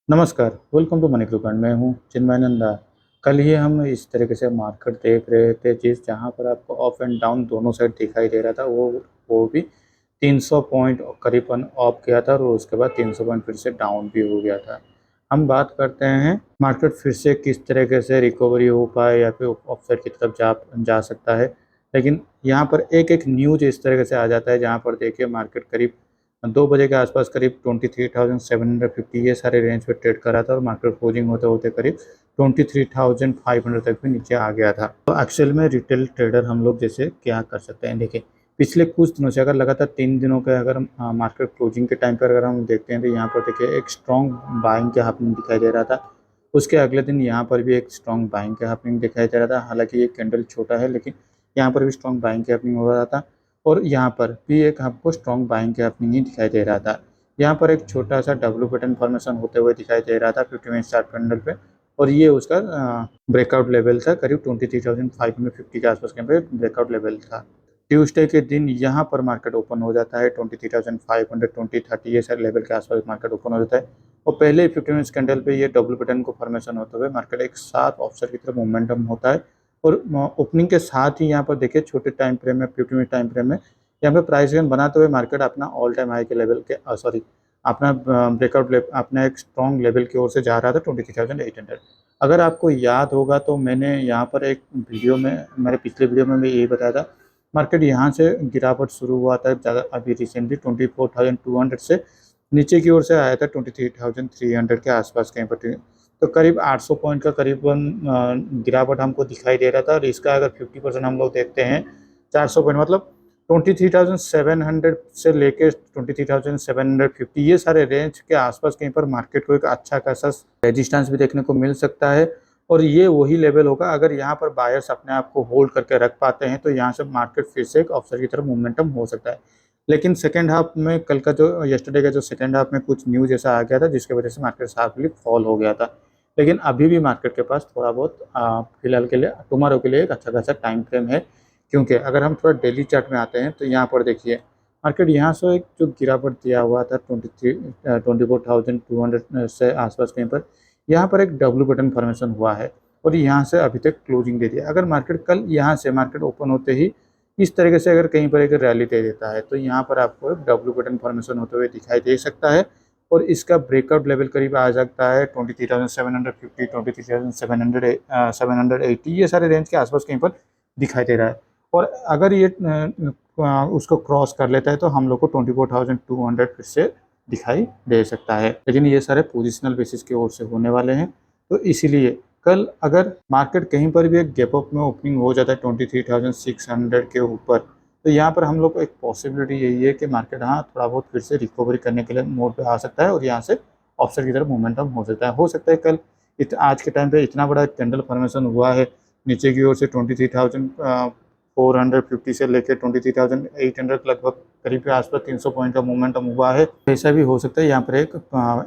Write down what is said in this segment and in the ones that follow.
नमस्कार, welcome to money दुकान। मैं हूँ चिन्मय नंदा। कल ही हम इस तरीके से मार्केट देख रहे थे जहाँ पर आपको अप एंड डाउन दोनों साइड दिखाई दे रहा था। वो भी 300 पॉइंट करीबन अप गया था और उसके बाद 300 पॉइंट फिर से डाउन भी हो गया था। हम बात करते हैं मार्केट फिर से किस तरीके से रिकवरी हो पाए या फिर अपसाइड की तरफ जा सकता है। लेकिन यहाँ पर एक न्यूज़ इस तरीके से आ जाता है जहाँ पर देखिए मार्केट करीब 2 बजे के आसपास करीब 23,750 ये सारे रेंज पे ट्रेड कर रहा था और मार्केट क्लोजिंग होते होते करीब 23,500 तक भी नीचे आ गया था। तो एक्चुअल में रिटेल ट्रेडर हम लोग जैसे क्या कर सकते हैं, देखिए पिछले कुछ दिनों से अगर लगातार 3 दिनों के अगर मार्केट क्लोजिंग के टाइम पर अगर हम देखते हैं तो यहाँ पर देखिए एक स्ट्रॉन्ग बाइंग का हैपनिंग दिखाई दे रहा था। उसके अगले दिन यहाँ पर भी एक स्ट्रॉन्ग बाइंग का हैपनिंग दिखाई दे रहा था। हालांकि ये कैंडल छोटा है लेकिन यहाँ पर भी स्ट्रॉन्ग बाइंग का हैपनिंग हो रहा था और यहाँ पर भी एक आपको स्ट्रॉन्ग बाइंग के हैपनिंग ही दिखाई दे रहा था। यहाँ पर एक छोटा सा डब्ल्यू पैटर्न फॉर्मेशन होते हुए दिखाई दे रहा था 50 मिनट चार्ट कैंडल पे और ये उसका ब्रेकआउट लेवल था करीब 23,550 के आसपास के ब्रेकआउट लेवल था। ट्यूसडे के दिन यहाँ पर मार्केट ओपन हो जाता है 23,500 2030 ये सारे लेवल के आसपास मार्केट ओपन हो जाता है और पहले ही 50 मिनट्स कैंडल पे ये डब्ल्यू पैटर्न को फॉर्मेशन होते हुए मार्केट एक साथ ऑफसेट की तरफ मोमेंटम होता है और ओपनिंग के साथ ही यहाँ पर देखिए छोटे टाइम फ्रेम में 50 मिनट टाइम फ्रेम में यहाँ पे प्राइस एक्शन बनाते हुए मार्केट अपना ऑल टाइम हाई के लेवल के सॉरी अपना ब्रेकआउट अपना एक स्ट्रॉन्ग लेवल की ओर से जा रहा था 23,800। अगर आपको याद होगा तो मैंने यहाँ पर एक वीडियो में मेरे पिछले वीडियो में भी यही बताया था। मार्केट यहाँ से गिरावट शुरू हुआ था ज़्यादा अभी रिसेंटली 24,200 से नीचे की ओर से आया था 23,300 के आसपास कहीं पर। तो करीब 800 पॉइंट का करीबन गिरावट हमको दिखाई दे रहा था और इसका अगर 50% हम लोग देखते हैं 400 पॉइंट मतलब 23,700 से लेके 23,750 ये सारे रेंज के आसपास कहीं पर मार्केट को एक अच्छा खासा रेजिस्टेंस भी देखने को मिल सकता है और ये वही लेवल होगा। अगर यहाँ पर बायर्स अपने आप को होल्ड करके रख पाते हैं तो यहाँ से मार्केट फिर से एक अपसाइड की तरफ मोमेंटम हो सकता है। लेकिन सेकेंड हाफ में कल का जो यस्टरडे का जो सेकेंड हाफ में कुछ न्यूज़ ऐसा आ गया था जिसकी वजह से मार्केट शार्पली फॉल हो गया था। लेकिन अभी भी मार्केट के पास थोड़ा बहुत फिलहाल के लिए टुमारो के लिए एक अच्छा खासा टाइम फ्रेम है। क्योंकि अगर हम थोड़ा डेली चार्ट में आते हैं तो यहाँ पर देखिए मार्केट यहाँ से एक जो गिरावट दिया हुआ था 24,200 से आसपास कहीं पर यहाँ पर एक डब्ल्यू बटन फॉर्मेशन हुआ है और यहाँ से अभी तक क्लोजिंग दे दिया। अगर मार्केट कल यहाँ से मार्केट ओपन होते ही इस तरीके से अगर कहीं पर एक रैली दे देता है तो यहाँ पर आपको एक डब्ल्यू बटन फॉर्मेशन होते हुए दिखाई दे सकता है और इसका ब्रेकआउट लेवल करीब आ सकता है 23,750 23,700 780 ये सारे रेंज के आसपास कहीं पर दिखाई दे रहा है। और अगर ये उसको क्रॉस कर लेता है तो हम लोग को 24,200 फिर से दिखाई दे सकता है। लेकिन ये सारे पोजिशनल बेसिस की ओर से होने वाले हैं तो इसीलिए कल अगर मार्केट कहीं पर भी एक गैप अप में ओपनिंग हो जाता है 23,600 के ऊपर तो यहाँ पर हम लोग को एक पॉसिबिलिटी यही है कि मार्केट हाँ थोड़ा बहुत फिर से रिकवरी करने के लिए मोड पे आ सकता है और यहाँ से ऑफसेट की तरफ मोमेंटम हो सकता है कल आज के टाइम पे इतना बड़ा कैंडल फॉर्मेशन हुआ है नीचे की ओर से 23,450 से लेकर 23,800 लगभग करीब के आसपास 300 पॉइंट का मोमेंटम हुआ है। ऐसा भी हो सकता है यहाँ पर एक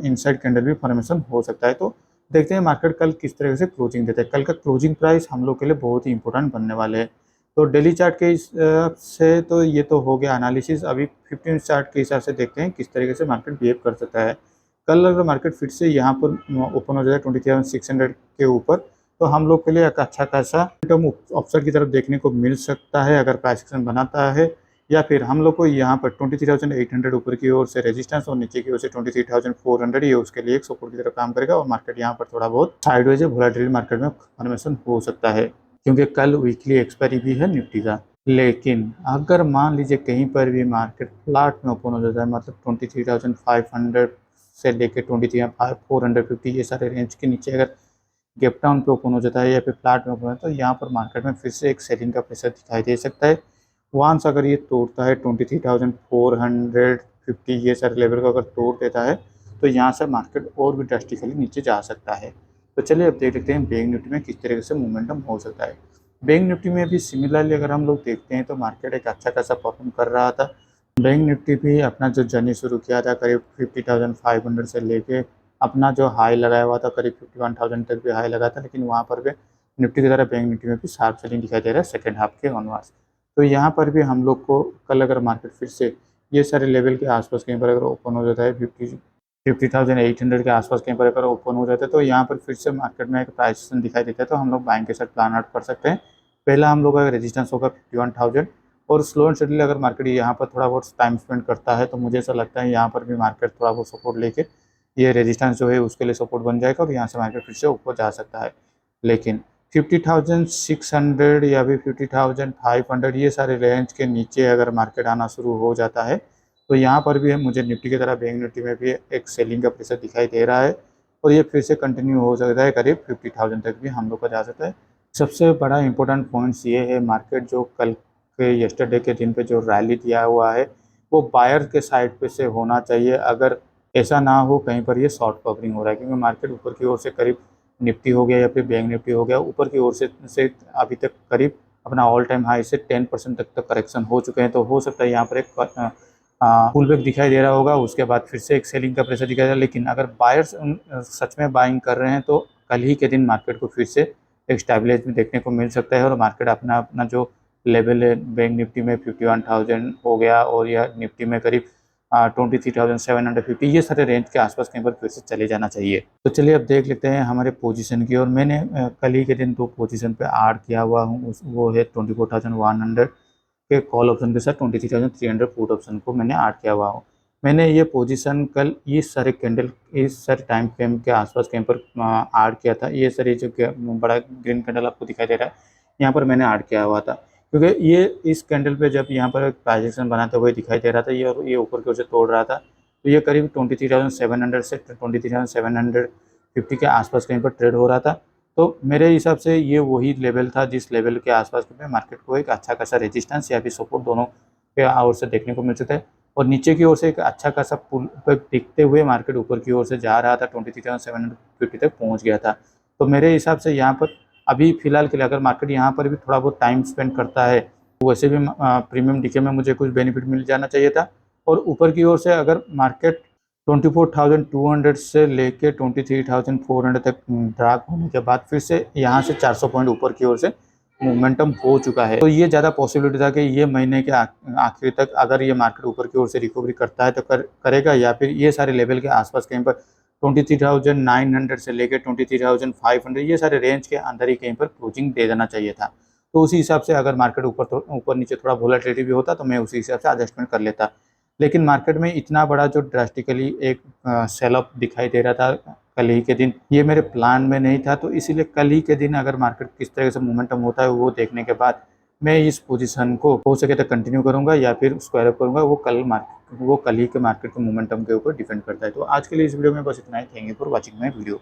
इनसाइड कैंडल भी फॉर्मेशन हो सकता है। तो देखते हैं मार्केट कल किस तरह से क्लोजिंग देता है। कल का क्लोजिंग प्राइस हम लोग के लिए बहुत ही इंपॉर्टेंट बनने वाले हैं। तो डेली चार्ट के से तो ये तो हो गया एनालिसिस। अभी 15 चार्ट के हिसाब से देखते हैं किस तरीके से मार्केट बिहेव कर सकता है। कल अगर मार्केट फिर से यहाँ पर ओपन हो जाए 23,600 के ऊपर तो हम लोग के लिए एक अच्छा खासा ऑप्शन की तरफ देखने को मिल सकता है अगर प्राइस एक्शन बनाता है या फिर हम लोग को यहाँ पर 23,800 ऊपर की ओर से रेजिस्टेंस और नीचे की ओर से 23,400 ये उसके लिए एक सपोर्ट की तरफ काम करेगा और मार्केट यहाँ पर थोड़ा बहुत साइडवेज वोलेटिलिटी मार्केट में फॉर्मेशन हो सकता है क्योंकि कल वीकली एक्सपायरी भी है निफ्टी का। लेकिन अगर मान लीजिए कहीं पर भी मार्केट फ्लैट में ओपन हो जाता है मतलब 23,500 से लेकर 23,450 ये सारे रेंज के नीचे अगर गैप डाउन पे ओपन हो जाता है या फिर फ्लैट में ओपन होता है तो यहाँ पर मार्केट में फिर से एक सेलिंग का प्रेशर दिखाई दे सकता है। वंस अगर ये तोड़ता है 23,450 ये सारे लेवल को अगर तोड़ देता है तो यहाँ से मार्केट और भी ड्रास्टिकली नीचे जा सकता है। तो चलिए अब देख लेते हैं बैंक निफ्टी में किस तरीके से मोमेंटम हो सकता है। बैंक निफ्टी में भी सिमिलरली अगर हम लोग देखते हैं तो मार्केट एक अच्छा खासा परफॉर्म कर रहा था। बैंक निफ्टी भी अपना जो जर्नी शुरू किया था करीब 50,500 से लेके अपना जो हाई लगाया हुआ था करीब 51,000 तक भी हाई लगा था लेकिन वहाँ पर भी निफ्टी की तरह बैंक निफ्टी में भी शार्प सेलिंग दिखाई दे रहा है सेकेंड हाफ के ऑनवर्ड्स। तो यहाँ पर भी हम लोग को कल अगर मार्केट फिर से ये सारे लेवल के आसपास कहीं पर अगर ओपन हो जाता है 50,800 के आसपास कहीं पर अगर ओपन हो जाता है तो यहाँ पर फिर से मार्केट में एक प्राइस दिखाई देता है, तो हम लोग बाइंग के साथ प्लान आउट कर सकते हैं। पहला हम लोग का रेजिस्टेंस होगा 51,000, और स्लो एंड स्टडीली अगर मार्केट यहाँ पर थोड़ा बहुत टाइम स्पेंड करता है तो मुझे ऐसा लगता है यहाँ पर भी मार्केट थोड़ा बहुत सपोर्ट लेके ये रेजिस्टेंस जो है उसके लिए सपोर्ट बन जाएगा और यहाँ से मार्केट फिर से ऊपर जा सकता है। लेकिन 50,600 या फिर 50,500 ये सारे रेंज के नीचे अगर मार्केट आना शुरू हो जाता है तो यहाँ पर भी मुझे निफ्टी की तरह बैंक निफ्टी में भी एक सेलिंग का प्रेशर दिखाई दे रहा है, और ये फिर से कंटिन्यू हो सकता है, करीब 50,000 तक भी हम लोग का जा सकता है। सबसे बड़ा इंपॉर्टेंट पॉइंट्स ये है, मार्केट जो कल के येस्टरडे के दिन पे जो रैली दिया हुआ है वो बायर के साइड पे से होना चाहिए। अगर ऐसा ना हो कहीं पर ये शॉर्ट कवरिंग हो रहा है, क्योंकि मार्केट ऊपर की ओर से करीब निफ्टी हो गया या फिर बैंक निफ्टी हो गया ऊपर की ओर से अभी तक करीब अपना ऑल टाइम हाई से 10% तक करेक्शन हो चुके हैं, तो हो सकता है यहाँ पर एक पुल बैक दिखाई दे रहा होगा, उसके बाद फिर से एक सेलिंग का प्रेशर दिखाई दे रहा है। लेकिन अगर बायर्स सच में बाइंग कर रहे हैं तो कल ही के दिन मार्केट को फिर से एक स्टेबलाइज में देखने को मिल सकता है, और मार्केट अपना अपना जो लेवल है बैंक निफ्टी में 51,000 हो गया और यह निफ्टी में करीब 23,750 ये सारे रेंज के आसपास कहीं पर फिर से चले जाना चाहिए। तो चलिए अब देख लेते हैं हमारे पोजीशन की, और मैंने कल ही के दिन 2 पोजीशन पे ऐड किया हुआ हूँ, वो है 24,100 के कॉल ऑप्शन के साथ 23,300 पुट ऑप्शन को मैंने ऐड किया हुआ हूँ। मैंने ये पोजीशन कल इस सारे कैंडल इस सारे टाइम फ्रेम के आसपास कहीं पर ऐड किया था। ये सारे जो बड़ा ग्रीन कैंडल आपको दिखाई दे रहा है यहाँ पर मैंने ऐड किया हुआ था, क्योंकि ये इस कैंडल पे जब यहाँ पर प्राइजेक्शन बनाते हुए दिखाई दे रहा था, ये ऊपर की ओर से तोड़ रहा था, तो ये करीब 23,700 से 23,750 के आसपास कहीं पर ट्रेड हो रहा था। तो मेरे हिसाब से ये वही लेवल था जिस लेवल के आसपास में मार्केट को एक अच्छा खासा रेजिस्टेंस या फिर सपोर्ट दोनों के ओर से देखने को मिल सकता है, और नीचे की ओर से एक अच्छा खासा पुल पर दिखते हुए मार्केट ऊपर की ओर से जा रहा था, 23,750 तक पहुँच गया था। तो मेरे हिसाब से यहाँ पर अभी फ़िलहाल के लिए अगर मार्केट यहाँ पर भी थोड़ा बहुत टाइम स्पेंड करता है तो वैसे भी प्रीमियम डीके में मुझे कुछ बेनिफिट मिल जाना चाहिए था, और ऊपर की ओर से अगर मार्केट 24,200 से लेके 23,400 तक ड्रॉप होने के बाद फिर से यहाँ से 400 पॉइंट ऊपर की ओर से मोमेंटम हो चुका है, तो ये ज़्यादा पॉसिबिलिटी था कि ये महीने के आखिर तक अगर ये मार्केट ऊपर की ओर से रिकवरी करता है तो करेगा, या फिर ये सारे लेवल के आसपास कहीं पर 23,900 से लेकर 23,500 ये सारे रेंज के अंदर ही कहीं पर क्लोजिंग दे देना चाहिए था। तो उसी हिसाब से अगर मार्केट ऊपर नीचे थोड़ा वोलेटिलिटी भी होता तो मैं उसी हिसाब से एडजस्टमेंट कर लेता। लेकिन मार्केट में इतना बड़ा जो ड्रास्टिकली एक सेल ऑफ दिखाई दे रहा था कल ही के दिन, ये मेरे प्लान में नहीं था, तो इसीलिए कल ही के दिन अगर मार्केट किस तरह से मोमेंटम होता है वो देखने के बाद मैं इस पोजीशन को हो सके तो कंटिन्यू करूंगा या फिर स्क्वायर अप करूंगा, वो कल ही के मार्केट के मोमेंटम के ऊपर डिपेंड करता है। तो आज के लिए इस वीडियो में बस इतना ही। Thank you for watching my video.